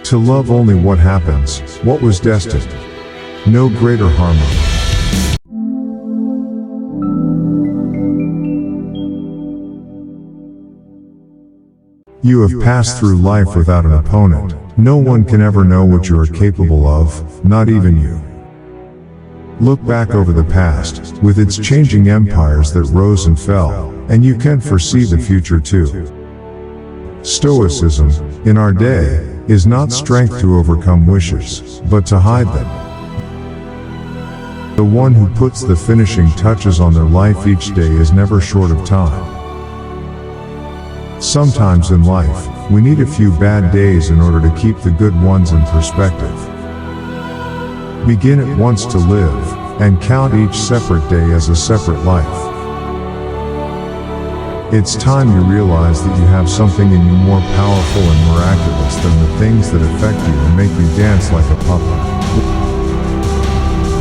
To love only what happens, what was destined. No greater harmony. You have passed through life without an opponent. No one can ever know what you are capable of, not even you. Look back over the past, with its changing empires that rose and fell, and you can foresee the future too. Stoicism, in our day, is not strength to overcome wishes, but to hide them. The one who puts the finishing touches on their life each day is never short of time. Sometimes in life, we need a few bad days in order to keep the good ones in perspective. Begin at once to live, and count each separate day as a separate life. It's time you realize that you have something in you more powerful and miraculous than the things that affect you and make you dance like a puppet.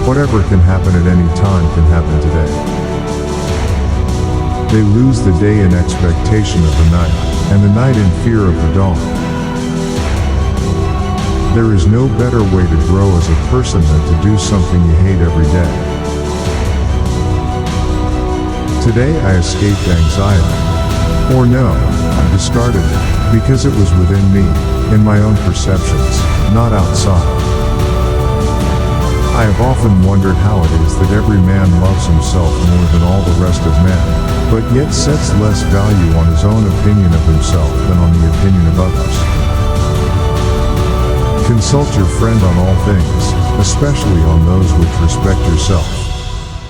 Whatever can happen at any time can happen today. They lose the day in expectation of the night, and the night in fear of the dawn. There is no better way to grow as a person than to do something you hate every day. Today I escaped anxiety. Or no, I discarded it, because it was within me, in my own perceptions, not outside. I have often wondered how it is that every man loves himself more than all the rest of men, but yet sets less value on his own opinion of himself than on the opinion of others. Consult your friend on all things, especially on those which respect yourself.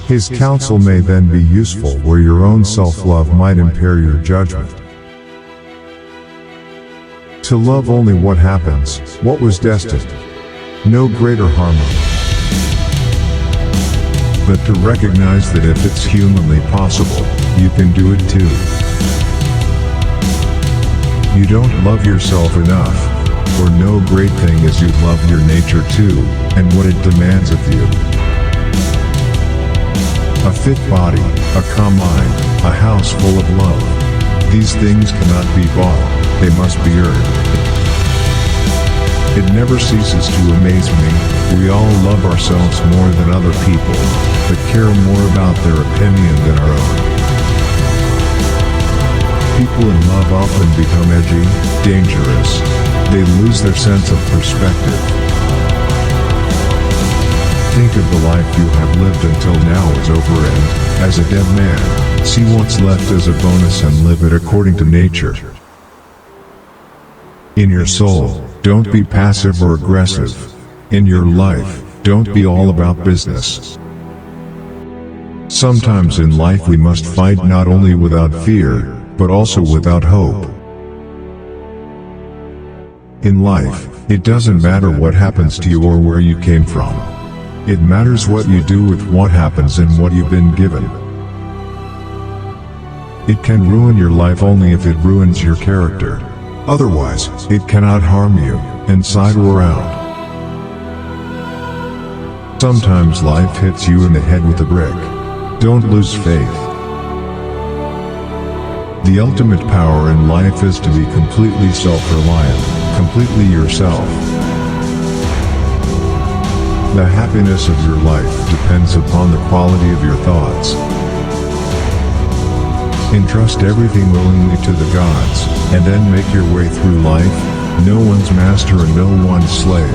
His counsel may then be useful where your own self-love might impair your judgment. To love only what happens, what was destined. No greater harmony. But to recognize that if it's humanly possible, you can do it too. You don't love yourself enough, for no great thing as you love your nature too, and what it demands of you. A fit body, a calm mind, a house full of love. These things cannot be bought, they must be earned. It never ceases to amaze me, we all love ourselves more than other people, but care more about their opinion than our own. People in love often become edgy, dangerous. They lose their sense of perspective. Think of the life you have lived until now is over and, as a dead man, see what's left as a bonus and live it according to nature. In your soul, don't be passive or aggressive. In your life, don't be all about business. Sometimes in life we must fight not only without fear, but also without hope. In life, it doesn't matter what happens to you or where you came from. It matters what you do with what happens and what you've been given. It can ruin your life only if it ruins your character. Otherwise, it cannot harm you, inside or out. Sometimes life hits you in the head with a brick. Don't lose faith. The ultimate power in life is to be completely self-reliant, completely yourself. The happiness of your life depends upon the quality of your thoughts. Entrust everything willingly to the gods, and then make your way through life, no one's master and no one's slave.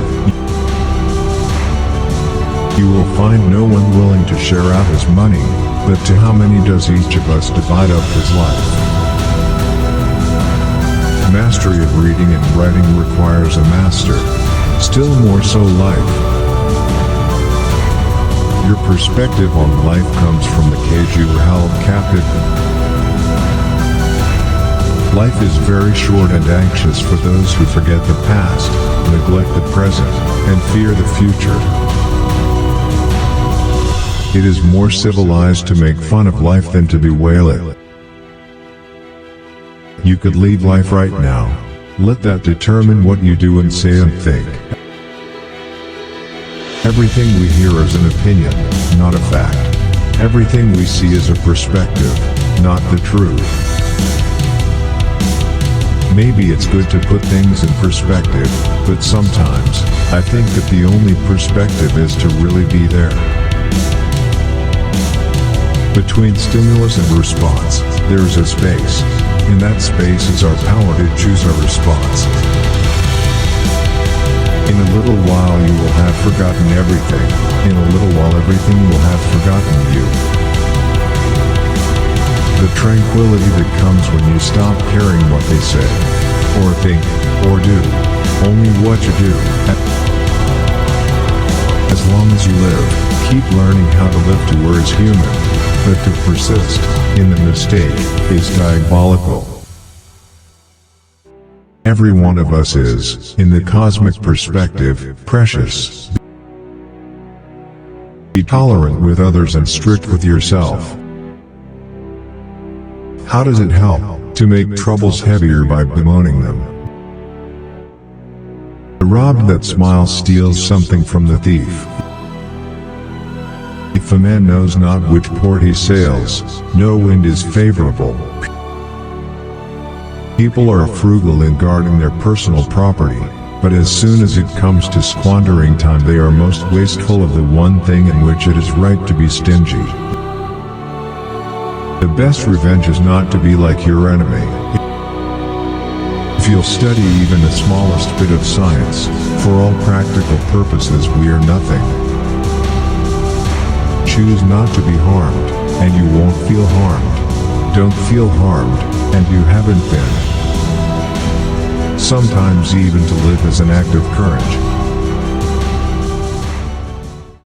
You will find no one willing to share out his money, but to how many does each of us divide up his life? Mastery of reading and writing requires a master, still more so life. Your perspective on life comes from the cage you were held captive in. Life is very short and anxious for those who forget the past, neglect the present, and fear the future. It is more civilized to make fun of life than to bewail it. You could leave life right now. Let that determine what you do and say and think. Everything we hear is an opinion, not a fact. Everything we see is a perspective, not the truth. Maybe it's good to put things in perspective, but sometimes, I think that the only perspective is to really be there. Between stimulus and response, there's a space. In that space is our power to choose our response. In a little while you will have forgotten everything. In a little while everything will have forgotten you. The tranquility that comes when you stop caring what they say, or think, or do, only what you do. As long as you live, keep learning how to live to where it's human, but to persist in the mistake is diabolical. Every one of us is, in the cosmic perspective, precious. Be tolerant with others and strict with yourself. How does it help to make troubles heavier by bemoaning them? The robbed that smiles steals something from the thief. If a man knows not which port he sails, no wind is favorable. People are frugal in guarding their personal property, but as soon as it comes to squandering time they are most wasteful of the one thing in which it is right to be stingy. The best revenge is not to be like your enemy. If you'll study even the smallest bit of science, for all practical purposes we are nothing. Choose not to be harmed, and you won't feel harmed. Don't feel harmed, and you haven't been. Sometimes even to live is an act of courage.